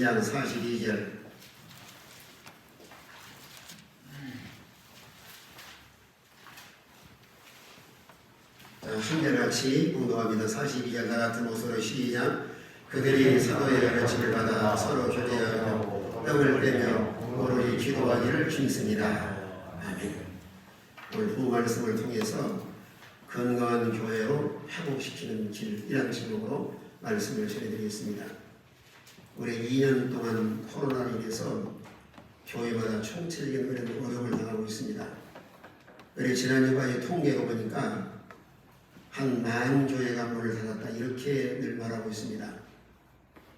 2장 42절. 한결같이 공동합니다. 42절 나같은 옷으로 시작. 그들이 사도의 가르침을 받아 서로 교제하며 떡을 떼며 오로지 기도하기를 힘씁니다. 아멘. 오늘 부 말씀을 통해서 건강한 교회로 회복시키는 길이라는 제목으로 말씀을 전해드리겠습니다. 올해 2년 동안 코로나로 인해서 교회마다 총체적인 어려움을 당하고 있습니다. 그래 지난주까지 통계로 보니까 한 10,000 교회가 문을 닫았다 이렇게 늘 말하고 있습니다.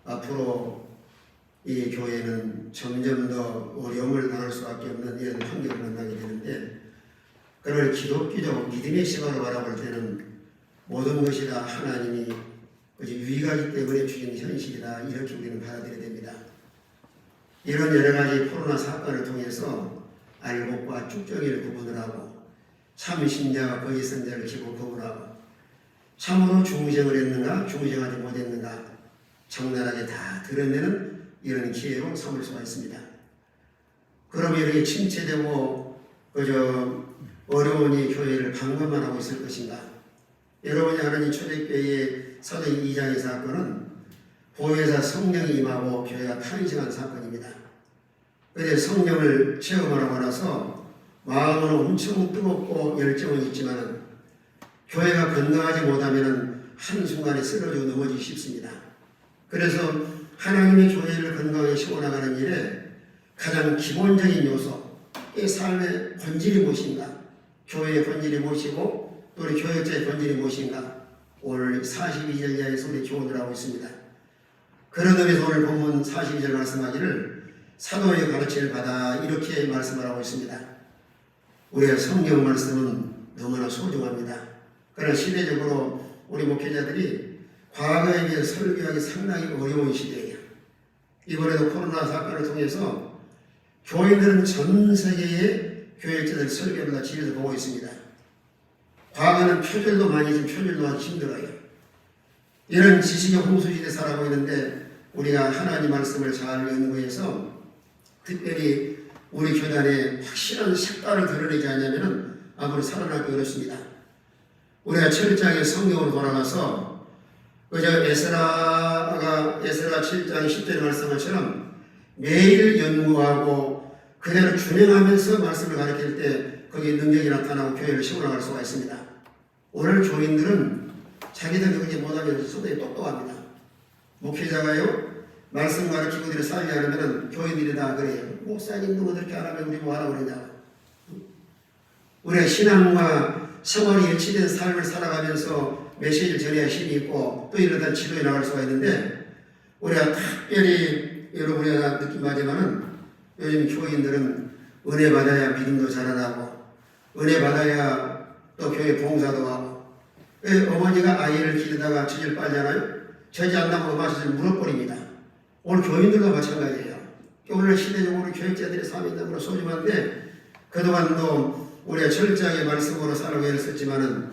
앞으로 이 교회는 점점 더 어려움을 당할 수밖에 없는 이런 환경을 만나게 되는데, 그걸 기독교적 믿음의 시각으로 바라볼 때는 모든 것이 다 하나님이 유익하기 때문에 주신 현실이다 이렇게 우리는 받아들여야 됩니다. 이런 여러 가지 코로나 사건을 통해서 알곡과 쭉정이를 구분을 하고 참 신자와 거짓 선자를 구분하고 참으로 중생을 했는가 중생하지 못했는가 적나라하게 다 드러내는 이런 기회로 삼을 수가 있습니다. 그러면 이렇게 침체되고 어려운 이 교회를 방관만 하고 있을 것인가? 여러분이 아는 이 초대교회의 사도행 2장의 사건은 보혜사 성령이 임하고 교회가 탄생한 사건입니다. 그런데 성령을 체험하고 나서 마음은 엄청 뜨겁고 열정은 있지만 교회가 건강하지 못하면 한순간에 쓰러져 넘어지기 쉽습니다. 그래서 하나님의 교회를 건강하게 세워나가는 일에 가장 기본적인 요소, 이 삶의 본질이 무엇인가? 교회의 본질이 무엇이고 또 우리 교역자의 본질이 무엇인가? 오늘 42절 이하에서 우리 교훈을 하고 있습니다. 그런 의미에서 오늘 본문 42절 말씀하기를 사도의 가르침을 받아 이렇게 말씀을 하고 있습니다. 우리의 성경 말씀은 너무나 소중합니다. 그러나 시대적으로 우리 목회자들이 과거에 비해 설교하기 상당히 어려운 시대예요. 이번에도 코로나 사건을 통해서 교인들은 전 세계의 교역자들 설교를 다 집에서 보고 있습니다. 과거는 표절도 많이 지금 표절도 하기 힘들어요. 이런 지식의 홍수시대에 살아가고 있는데 우리가 하나님 말씀을 잘 연구해서 특별히 우리 교단에 확실한 색깔을 드러내지 않으면 아무리 살아나기 어렵습니다. 우리가 7장의 성경으로 돌아가서 에스라가 7장 10절의 말씀처럼 매일 연구하고 그대로 준행하면서 말씀을 가르칠 때 거기에 능력이 나타나고 교회를 세워나갈 수가 있습니다. 오늘 교인들은 자기들 그렇게 못하면 상당히 똑똑합니다. 목회자가요 말씀 가르치고 그들을 살게 하려면 교인들이 다 그래요. 목사님도 그렇게 안 하면 우리 뭐 하라고 그러냐. 우리가 신앙과 생활이 일치된 삶을 살아가면서 메시지를 전해야 힘이 있고 또 이러다 지도에 나갈 수가 있는데, 우리가 특별히 여러분이 느낌하지만은 요즘 교인들은 은혜 받아야 믿음도 자라나고 은혜 받아야 또 교회 봉사도 하고, 어머니가 아이를 기르다가 젖을 빨잖아요. 젖이 안 나면 엄마젖을 물어버립니다. 오늘 교인들도 마찬가지예요. 오늘 시대적으로 교육자들의 삶이 너무나 소중한데 그동안도 우리가 철저하게 말씀으로 살아가고 했었지만은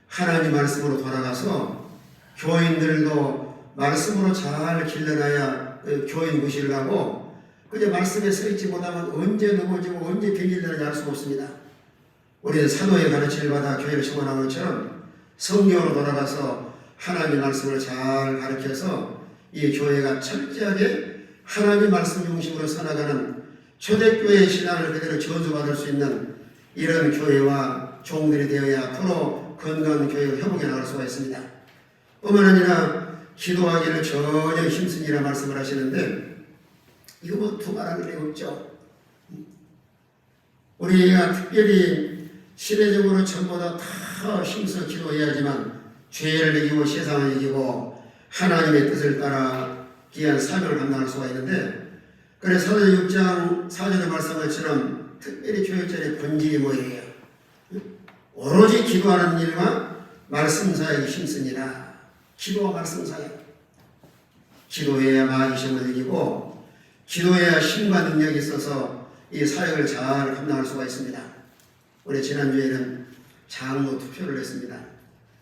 하나님 말씀으로 돌아가서 교인들도 말씀으로 잘 길러놔야 교인 무시를 하고 그저 말씀에 서있지 못하면 언제 넘어지고 언제 변질되는지 알 수가 없습니다. 우리는 사도의 가르침을 받아 교회를 세워나가는 것처럼 성경으로 돌아가서 하나님 말씀을 잘 가르쳐서 이 교회가 철저하게 하나님 말씀 중심으로 살아가는 초대교회의 신앙을 그대로 저주받을 수 있는 이런 교회와 종들이 되어야 앞으로 건강한 교회로 회복해 나갈 수가 있습니다. 뿐만 아니라 기도하기를 전혀 힘쓰니라 말씀을 하시는데 이거 뭐 두말할 게 없죠. 우리가 특별히 시대적으로 전보다 더 힘써 기도해야지만 죄를 이기고 세상을 이기고 하나님의 뜻을 따라 귀한 사명을 감당할 수가 있는데, 그래서 사도행 6장 4절의 말씀처럼 특별히 교역자의 본질이 뭐예요? 오로지 기도하는 일과 말씀사역이 힘쓰니라. 기도와 말씀사역. 기도해야 마귀 시험을 이기고 기도해야 힘과 능력이 있어서 이 사역을 잘 감당할 수가 있습니다. 우리 지난주에는 장로 투표를 했습니다.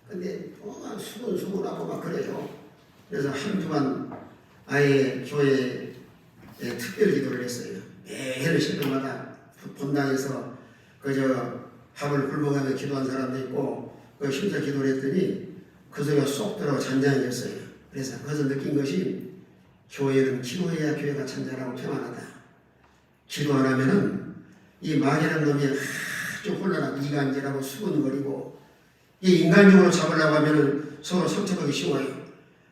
근데 수근수근하고 막 그래요. 그래서 한 주간 아예 교회 특별 기도를 했어요. 매일 새벽마다 본당에서 그저 밥을 굶어가며 기도한 사람도 있고 그 심사 기도를 했더니 그 소리가 쏙 들어가 잔잔해졌어요. 그래서 거기서 느낀 것이 교회는 기도해야 교회가 잔잔하고 평안하다. 기도 안 하면은 이 마귀라는 놈이 아주 혼란하고 이간질하고 수군거리고 이 인간적으로 잡으려고 하면은 서로 상처받기 쉬워요.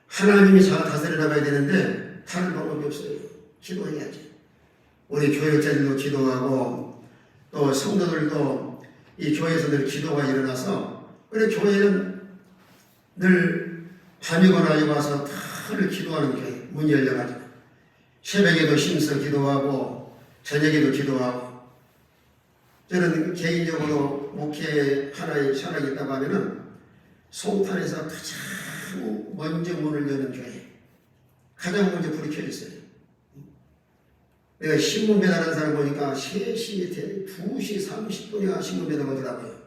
하나님이 잘 다스려 나가야 되는데 다른 방법이 없어요. 기도해야지. 우리 교회자들도 기도하고 또 성도들도 이 교회에서 늘 기도가 일어나서 그래 교회는 늘 밤이거나 여기 와서 늘 기도하는 교회 문이 열려가지고 새벽에도 힘써 기도하고 저녁에도 기도하고 저는 개인적으로 목회 하나에 철학이 있다고 하면은 송탄에서 가장 먼저 문을 여는 교회 가장 먼저 불이 켜졌어요. 내가 신문 배달하는 사람 보니까 3시, 2시 30분이가 신문 배달 오더라고요.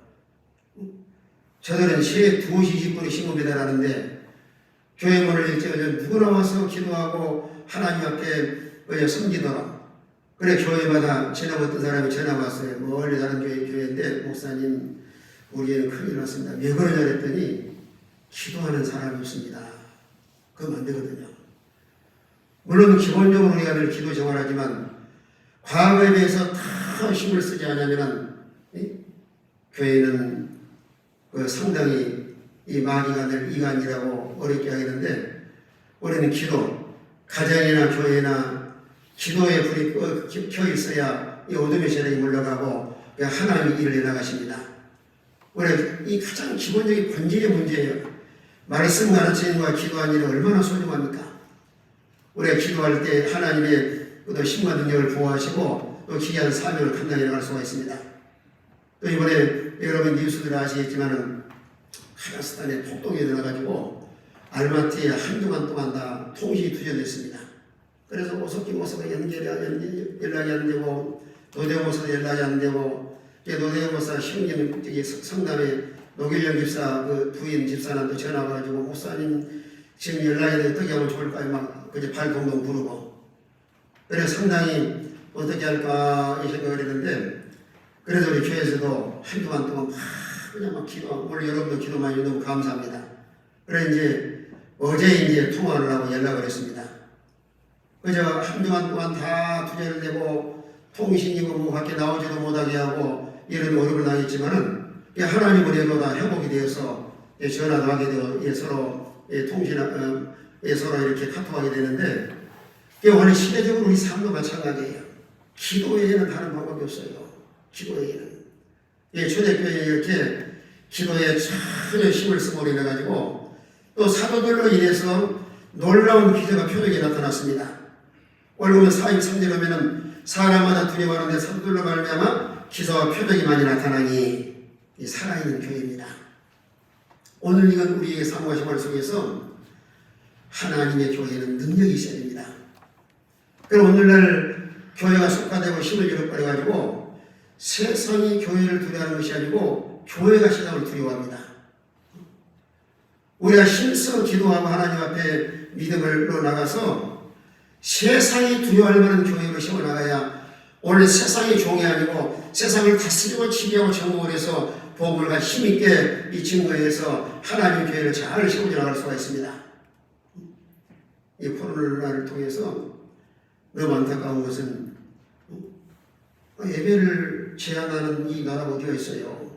저들은 2시 20분에 신문 배달하는데 교회 문을 일찍 누구나 와서 기도하고 하나님 앞에 섬기더라. 그래 교회마다 전화 어떤 사람이 전화 왔어요. 멀리 다른 교회인데 목사님 우리는 큰일 났습니다. 왜 그러냐 그랬더니 기도하는 사람이 없습니다. 그러면 안 되거든요. 물론 기본적으로 우리가 늘 기도 생활하지만 과거에 비해서 다 힘을 쓰지 않으면 교회는 상당히 이 마귀가 늘 이간이라고 어렵게 하겠는데 우리는 기도, 가정이나 교회나 기도의 불이 켜 있어야 이 어둠의 세력이 물러가고 하나님이 일을 해나가십니다. 우리 이 가장 기본적인 본질의 문제예요. 말씀 가르치는과 기도하는 일은 얼마나 소중합니까? 우리가 기도할 때 하나님의 또 힘과 능력을 부어하시고 또 기이한 사명을 감당해 나갈 수가 있습니다. 또 이번에 여러분 뉴스들 아시겠지만은 카자흐스탄에 폭동이 일어나가지고 알마티에 한동안 동안 다 통신이 투절됐습니다. 그래서 오석기모사가 연락이 안 되고 노대모사 연락이 안 되고 노대모사 형님 성남에 노길영 집사 그 부인 집사님도 전화 와가지고 목사님 지금 연락이 돼 어떻게 하면 좋을까요? 막 그저 발 동동 부르고 그래서 상당히 어떻게 할까 이 생각을 했는데 그래서 우리 교회에서도 한동안 동안 그냥 막 기도 오늘 여러분도 기도 많이 너무 감사합니다. 그래 이제 어제 이제 통화를 하고 연락을 했습니다. 그저 한동안 동안 다 투절되고 통신이고 뭐 밖에 나오지도 못하게 하고 이런 어려움을 당했지만은 하나님은 해도 다 회복이 되어서 전화도 하게 되고 서로 통신 서로 이렇게 카톡하게 되는데 오늘 시대적으로 우리 삶도 마찬가지예요. 기도 외에는 다른 방법이 없어요. 기도 외에는 초대교회에 이렇게 기도에 전혀 힘을 쓰고 이래가지고 또 사도들로 인해서 놀라운 기적과 표적이 나타났습니다. 오늘 보면 4인 3절 보면은 사람마다 두려워하는데 사도들로 말미암아 기사와 표적이 많이 나타나니 이 살아있는 교회입니다. 오늘 이건 우리의 삶과 생활 속에서 하나님의 교회는 능력이 있어야 됩니다. 그럼 오늘날 교회가 속화되고 힘을 잃어버려가지고 세상이 교회를 두려워하는 것이 아니고 교회가 세상을 두려워합니다. 우리가 힘써 기도하고 하나님 앞에 믿음으로 나가서 세상이 두려워할 만한 교회로 세워나가야 오늘 세상의 종이 아니고 세상을 다스리고 지배하고 정복을 해서 복음과 힘있게 이 증거에서 하나님 교회를 잘 세우려 나갈 수가 있습니다. 이 코로나를 통해서 너무 안타까운 것은 예배를 제한하는 이 나라가 어디가 있어요.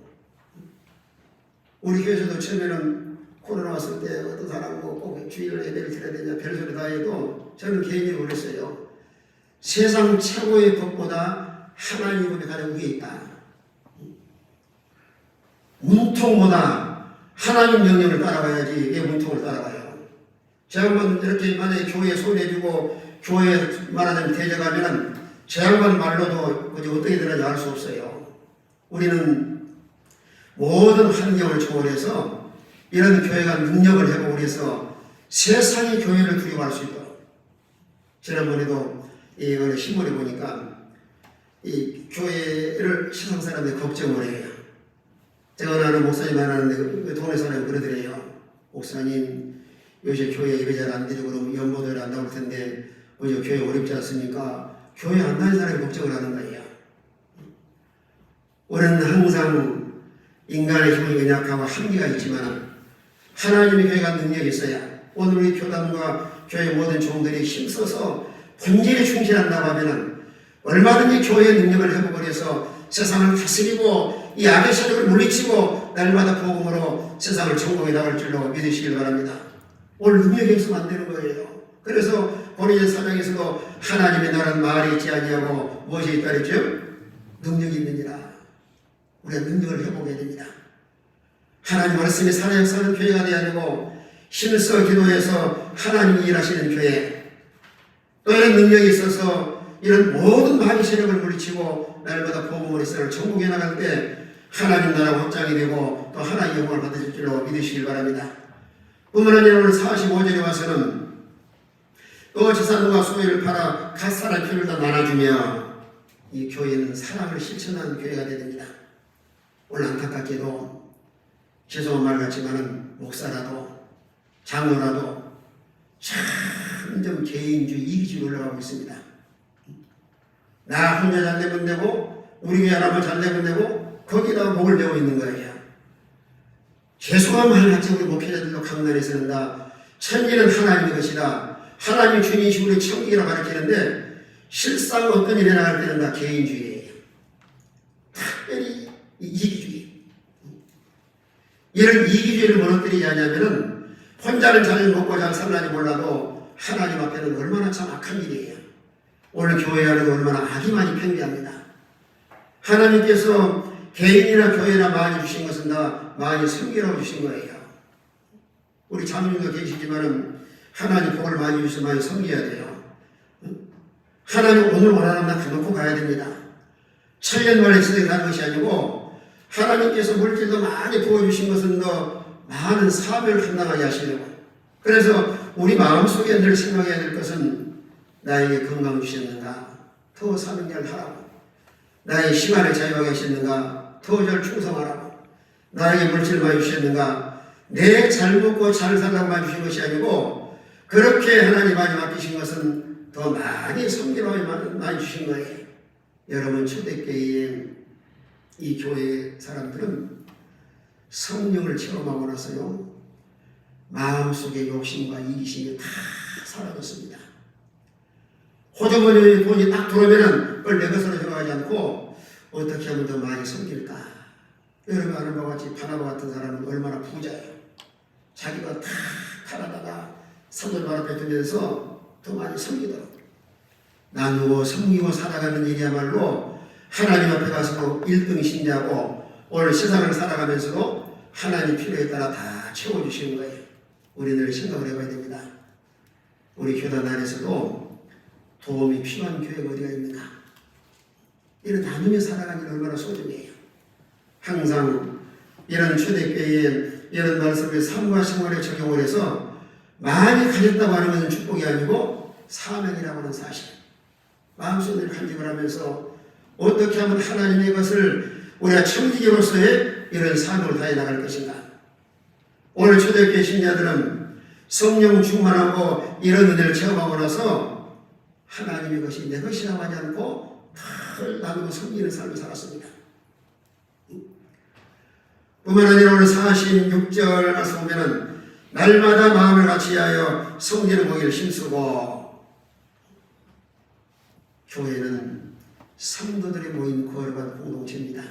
우리 교회에서도 처음에는 코로나 왔을 때 어떤 사람 꼭 주일을 예배를 드려야 되냐 별소리 다 해도 저는 개인적으로 그랬어요. 세상 최고의 법보다 하나님의 법이 가장 위에 있다. 문통보다 하나님 명령을 따라가야지 왜 문통을 따라가요. 제가 한번 이렇게 만약에 교회에 손해주고 교회에 말하자면 대적하면 제 양반 말로도 어떻게 되는지 알 수 없어요. 우리는 모든 환경을 초월해서 이런 교회가 능력을 회복을 해서 세상이 교회를 두려워할 수 있도록 지난번에도 이 신문에 보니까 이 교회를 세상 사람들이 걱정을 해요. 제가 아는 목사님 하나는데 그 동네 사람이 그러더래요. 목사님 요새 교회 예배 잘 안 드리고 그러면 연보도를 안 나올 텐데 먼저 교회 어렵지 않습니까? 교회 안 다니는 사람이 걱정을 하는 거예요. 우리는 항상 인간의 힘이 연약하고 한계가 있지만 하나님의 교회가 능력이 있어야 오늘 우리 교단과 교회 모든 종들이 힘써서 본질에 충실한다고 하면 얼마든지 교회의 능력을 회복해서 세상을 다스리고 이 악의 세력을 물리치고 날마다 복음으로 세상을 천국에 나갈 줄로 믿으시길 바랍니다. 오늘 능력이 없으면 안 되는 거예요. 그래서 고린도서 4장에서도 하나님의 나라는 말이 있지 아니하고 무엇이 있다 그랬죠? 능력이 있느니라. 우리가 능력을 회복해야 됩니다. 하나님 말씀이 살아역사하는 교회가 되어야 되고 힘써 기도해서 하나님이 일하시는 교회, 또 이런 능력이 있어서 이런 모든 마귀 세력을 물리치고 날마다 복음으로 세상을 천국에 나갈 때 하나님 나라가 확장이 되고 또 하나님의 영광을 받으실 줄로 믿으시길 바랍니다. 뿐만 아니라 오늘 45절에 와서는 또 재산과 소유를 팔아 갓살할 피를 다 나눠주며 이 교회는 사랑을 실천하는 교회가 되야 됩니다. 오늘 안타깝게도 죄송한 말 같지만은 목사라도 장로라도 점점 개인주의, 이기주의 올라가고 있습니다. 나 혼자 잘 되면 되고 우리 교회 하나만 잘 되면 되고 거기다가 목을 메고 있는 거예요. 죄송한 말 같이 우리 목회자들도 강단에서는 다 천지는 하나님의 것이다. 하나님 주님이시고 우리 천국이라고 가르치는데 실상 어떤 일이 나갈 때는 다 개인주의예요. 특별히 이기주의. 이런 이기주의를 무너뜨리지 않냐면은 혼자는 잘 먹고 잘 살라니 몰라도 하나님 앞에는 얼마나 참 악한 일이에요. 오늘 교회 안에도 얼마나 악이 많이 팽배합니다. 하나님께서 개인이나 교회나 많이 주신 것은 다 많이 섬기라고 주신 거예요. 우리 자매님도 계시지만은 하나님 복을 많이 주셔서 많이 섬겨야 돼요. 하나님 오늘 원하는 날 가놓고 가야 됩니다. 천년 만에 세상에 가는 것이 아니고 하나님께서 물질도 많이 부어주신 것은 더 많은 사명을 감당하게 하시려고. 그래서 우리 마음속에 늘 생각해야 될 것은 나에게 건강 주셨는가? 더 사명을 하라고. 나의 시간을 자유하게 하셨는가? 더 잘 충성하라고. 나에게 물질을 많이 주셨는가? 내 잘 먹고 잘 살라고만 주신 것이 아니고 그렇게 하나님 많이 맡기신 것은 더 많이 섬기라고 많이 주신 거예요. 여러분 초대교회에 이 교회 사람들은 성령을 체험하고 나서요 마음속의 욕심과 이기심이 다 사라졌습니다. 호주머니에 돈이 딱 들어오면은 그걸 내 것으로 생각하지 않고 어떻게 하면 더 많이 섬길까. 여러분 아는 바와 같이 바나바 같은 사람은 얼마나 부자예요. 자기가 다 팔아다가 사돈 바로 뱉으면서 더 많이 섬기도록 나누고 섬기고 살아가는 일이야말로 하나님 앞에 가서 1등 신자고 오늘 세상을 살아가면서도 하나님 필요에 따라 다 채워주시는 거예요. 우리는 생각을 해봐야 됩니다. 우리 교단 안에서도 도움이 필요한 교회가 어디가 있는가. 이런 나누며 살아가는 게 얼마나 소중해요. 항상 이런 초대교회에 이런 말씀을 삶과 생활에 적용을 해서 많이 가졌다고 하는 것은 축복이 아니고 사명이라고 하는 사실. 마음속에 간직을 하면서 어떻게 하면 하나님의 것을 우리가 청지기로서의 이런 삶을 다해 나갈 것인가. 오늘 초대교회 신자들은 성령 충만하고 이런 은혜를 체험하고 나서 하나님의 것이 내 것이라고 하지 않고 덜 나누고 섬기는 삶을 살았습니다. 뿐만 아니라 오늘 46절 말씀 보면은 날마다 마음을 같이하여 섬기는 거기를 힘쓰고. 교회는 성도들이 모인 거룩한 공동체입니다.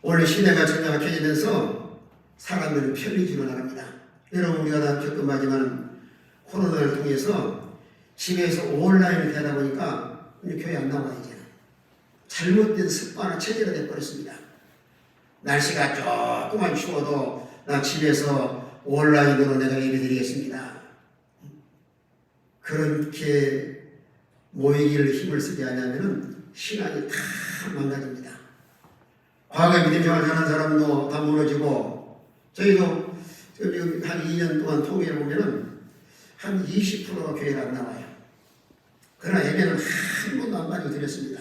오늘 시대가 정확해지면서 사람들은 편리주로 나갑니다. 여러분 우리가 다 겪어봤지만 코로나를 통해서 집에서 온라인을 되다 보니까 교회 안 나와요. 이제 잘못된 습관과 체제가 되어버렸습니다. 날씨가 조금만 추워도 나 집에서 온라인으로 내가 예배드리겠습니다. 그렇게 모이기를 힘을 쓰지 않으면 신앙이 다 망가집니다. 과거에 믿음 생활 하는 사람도 다 무너지고 저희도 지금 한 2년 동안 통계를 보면은 한 20%가 교회를 안 나와요. 그러나 예배는 한 번도 안 가지고 드렸습니다.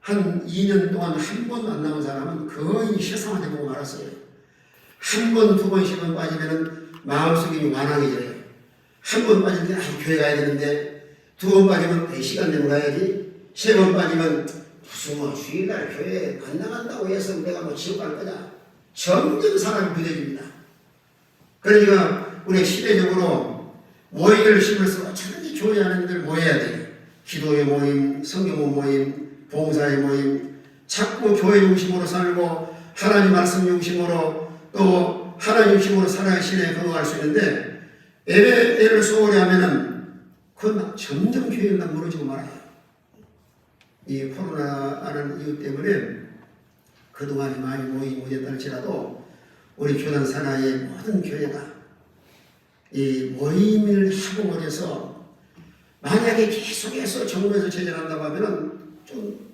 한 2년 동안 한 번도 안 나온 사람은 거의 세상한테 보고 말았어요. 한 번, 두 번씩은 빠지면은 마음속이 완황해져요. 한 번 빠질 때 교회 가야 되는데, 두 번 빠지면 시간 내고 가야지, 세 번 빠지면 무슨 뭐 주일날 교회 안 나간다고 해서 내가 뭐 지옥 갈 거냐. 점점 사람이 부대집니다. 그러니까 우리 시대적으로 모임을 심어서 차라리 교회 하는 들 모여야 돼요. 기도의 모임, 성경의 모임, 봉사의 모임, 자꾸 교회 중심으로 살고 하나님 말씀 중심으로 또 하나님 중심으로 살아야 신에 거듭날 수 있는데, 예배를 소홀히 하면은 그건 점점 교회가 무너지고 말아요. 이 코로나라는 이유 때문에 그동안에 많이 모이지 못했다 할지라도 우리 교단 산하의 모든 교회가 이 모임을 하고 그래서 만약에 계속해서 정부에서 제재한다고 하면은 좀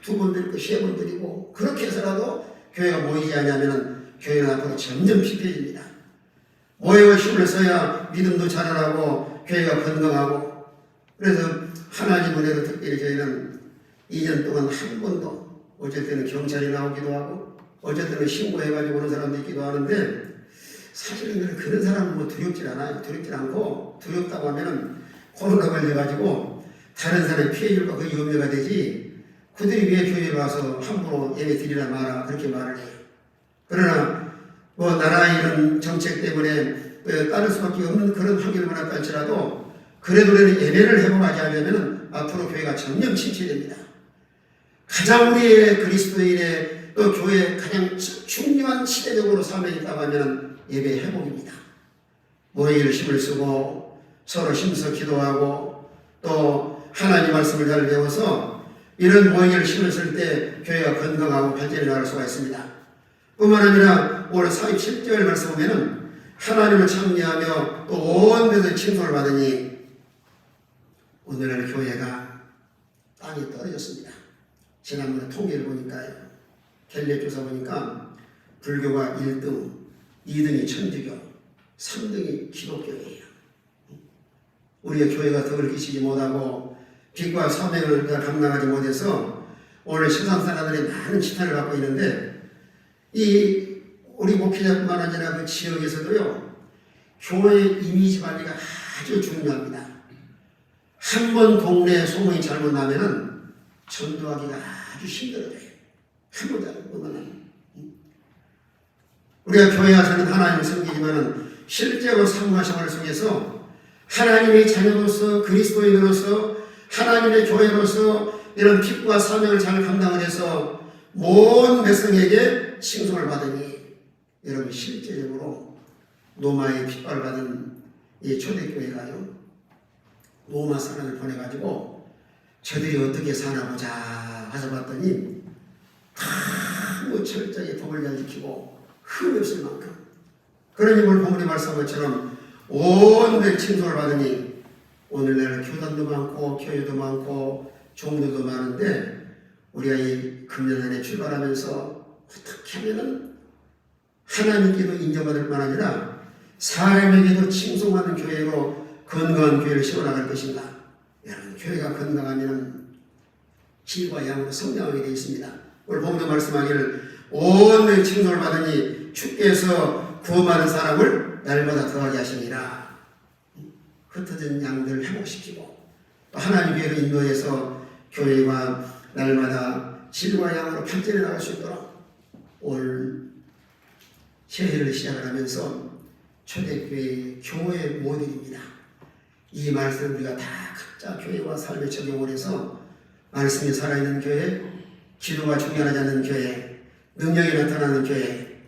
두 번 드리고 세 번 드리고 그렇게 해서라도 교회가 모이지 않으면은 교회는 앞으로 점점 피폐해집니다. 모임을 힘을 써야 믿음도 자라나고 교회가 건강하고, 그래서 하나님 은혜로 특별히 저희는 2년 동안 한 번도 어쩔 때는 경찰이 나오기도 하고 어쩔 때는 신고해가지고 오는 사람도 있기도 하는데, 사실은 그런 사람은 뭐 두렵질 않아요. 두렵질 않고, 두렵다고 하면은 코로나 걸려가지고 다른 사람이 피해 줄까 그 염려가 되지, 그들이 왜 교회에 와서 함부로 예배 드리라 마라 그렇게 말을 해요. 그러나 뭐 나라 이런 정책 때문에 따를 수밖에 없는 그런 환경을 만났다 할지라도 그래도 예배를 회복하지 않으면 앞으로 교회가 점점 침체됩니다. 가장 우리의 그리스도인의 또 교회의 가장 중요한 시대적으로 사명이 있다고 하면 예배 회복입니다. 모이를 힘을 쓰고 서로 힘써 기도하고 또 하나님 말씀을 잘 배워서 이런 모이를 힘을 쓸 때 교회가 건강하고 발전해 나갈 수가 있습니다. 뿐만 아니라 오늘 47절 말씀 보면은 하나님을 찬미하며 또 온 데서 칭송을 받으니 오늘날 교회가 땅이 떨어졌습니다. 지난번에 통계를 보니까요. 갤럽 조사 보니까 불교가 1등, 2등이 천주교, 3등이 기독교예요. 우리의 교회가 덕을 끼치지 못하고 빛과 사명을 감당하지 못해서 오늘 세상 사람들이 많은 지탄을 받고 있는데, 이 우리 목회자뿐만 아니라 그 지역에서도요, 교회 이미지 관리가 아주 중요합니다. 한 번 동네 소문이 잘못 나면은 전도하기가 아주 힘들어요. 한 번 잘못하면. 우리가 교회 와서는 하나님을 섬기지만은 실제로 삶생활 속에서 하나님의 자녀로서 그리스도인으로서 하나님의 교회로서 이런 빛과 사명을 잘 감당을 해서 모든 백성에게 칭송을 받으니, 여러분 실제적으로 로마의 핍박을 받은 이 초대교회가요, 로마 사람을 보내가지고 저들이 어떻게 사나 보자 가서 봤더니 너무 철저히 법을 잘 지키고 흠이 없을 만큼, 그러니 오늘 본문에 말씀한 것처럼 온 칭송을 받으니, 오늘날 교단도 많고 교회도 많고 종교도 많은데 우리가 이 금년 한 해 출발하면서 어떻게 하면은 하나님께도 인정받을 뿐 아니라 사람에게도 칭송하는 교회로 건강한 교회를 세워나갈 것인가. 여러분, 교회가 건강하면 질과 양으로 성장하게 되어 있습니다. 오늘 본문에 말씀하기를 온 칭송을 받으니 주께서 구원받은 사람을 날마다 더하게 하시니라. 흩어진 양들을 회복시키고 또 하나님 교회로 인도해서 교회가 날마다 질과 양으로 발전해 나갈 수 있도록 올 새해를 시작을 하면서 초대교회 교회 모델입니다. 이 말씀을 우리가 다 각자 교회와 삶에 적용을 해서 말씀이 살아있는 교회, 기도가 중요하지 않는 교회, 능력이 나타나는 교회,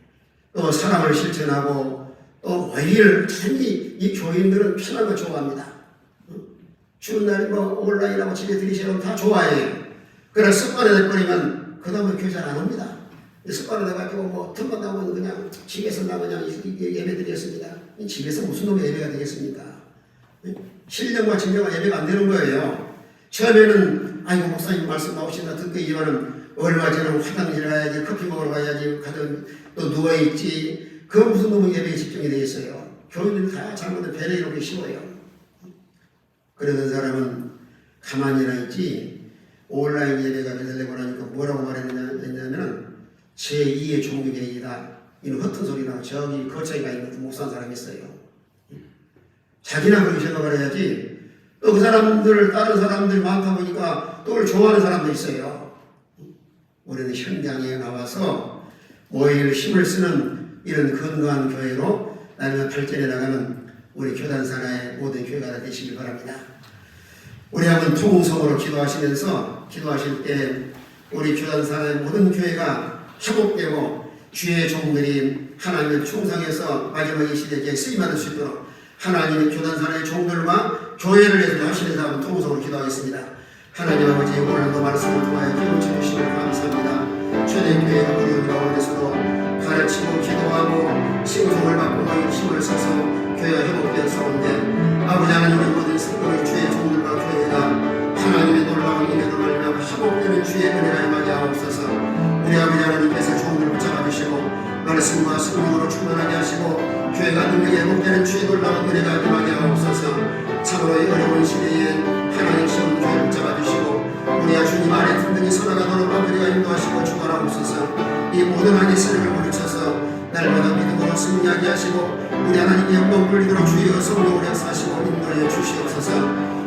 또 사랑을 실천하고 또 모이를 참이 이 교인들은 편한 거 좋아합니다. 주는 날이 뭐 온라인하고 집에 들이시면 다 좋아해요. 그러나 습관이 돼버리면 그 다음에 교회 잘 안 옵니다. 습관이 돼가지고 뭐 틈만 나면 그냥 집에서 나 그냥 예배 드리겠습니다. 집에서 무슨 놈의 예배가 되겠습니까? 신령과 진정한 예배가 안 되는 거예요. 처음에는 아이고 목사님 말씀 나오신다 듣고 이만은 얼마 전에 화장실 가야지, 커피 먹으러 가야지, 가든 또 누워있지, 그 무슨 놈의 예배에 집중이 되겠어요. 교인들이 다 잘못된 배려 이렇게 쉬워요. 그러던 사람은 가만히나 있지, 온라인 예배가 되려고 하니까 뭐라고 말했냐면 제2의 종교개혁이다. 이는 허튼 소리 나고 저기 거처에 가 있는 목사한 사람이 있어요. 자기나 그렇게 생각을 해야지. 또 그 사람들, 다른 사람들이 많다 보니까 또 그걸 좋아하는 사람도 있어요. 우리는 현장에 나와서 오히려 힘을 쓰는 이런 건강한 교회로 나는 발전해 나가는 우리 교단 산하의 모든 교회가 되시길 바랍니다. 우리 한번 통성으로 기도하시면서 기도하실 때 우리 교단 산하의 모든 교회가 회복되고 주의 종들이 하나님을 충성해서 마지막 이 시대에 쓰임받을 수 있도록 하나님의 교단 산하의 종들과 교회를 위해서 하시는 사람은 통성으로 기도하겠습니다. 하나님 아버지, 오늘도 말씀을 통하여 기도해 주시면 감사합니다. 초대교회가 어려운 가운데서도 가르치고 기도하고 칭송을 받고 힘을 써서 교회가 회복되었사온데 아버지 하나님, 우리 모든 우리 주의 종들과 교회가 하나님의 놀라운 은혜로 말미암아 회복되는 주의 은혜가 임하게 하옵소서. 우리 아버지 하나님께서 종들을 붙잡아 주시고 말씀과 성령으로 충만하게 하시고 교회가 능력이 회복되는 주의 놀라운 은혜가 임하게 하옵소서. 참으로 이 어려운 시대에 하나님 시온 교회를 붙잡아주시고 우리 주님 안에 든든히 살아가도록 아버지가 인도하시고 주관하옵소서. 이 모든 악의 세력을 물리쳐서 날마다 믿음으로 승리하게 하시고 우리 하나님께 영광 돌리도록 주여 성령으로 역사하시고 인도해 주시옵소서.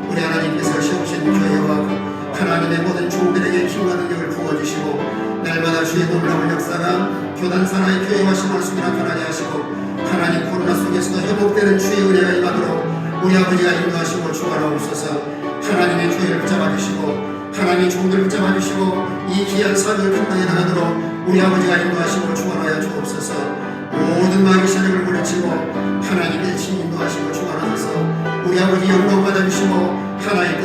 우리 하나님께서 세우신 교회와 하나님의 모든 종들에게 힘과 능력을 부어주시고 날마다 주의 놀라운 역사가 교단 산하의 교회와 신앙수가 나타나게 하시고 하나님 코로나 속에서도 회복되는 주의 은혜가 임하도록 우리 아버지가 인도하시고 주관하옵소서. 하나님의 교회를 붙잡아주시고 하나님의 종들을 붙잡아주시고 이 귀한 사역을 감당해 나가도록 우리 아버지가 인도하시고 주관하여 주옵소서. 모든 마귀 세력을 물리치고 하나님의 신 인도하시고 주관하셔서 우리 아버지 영광 받아주시고 하나님께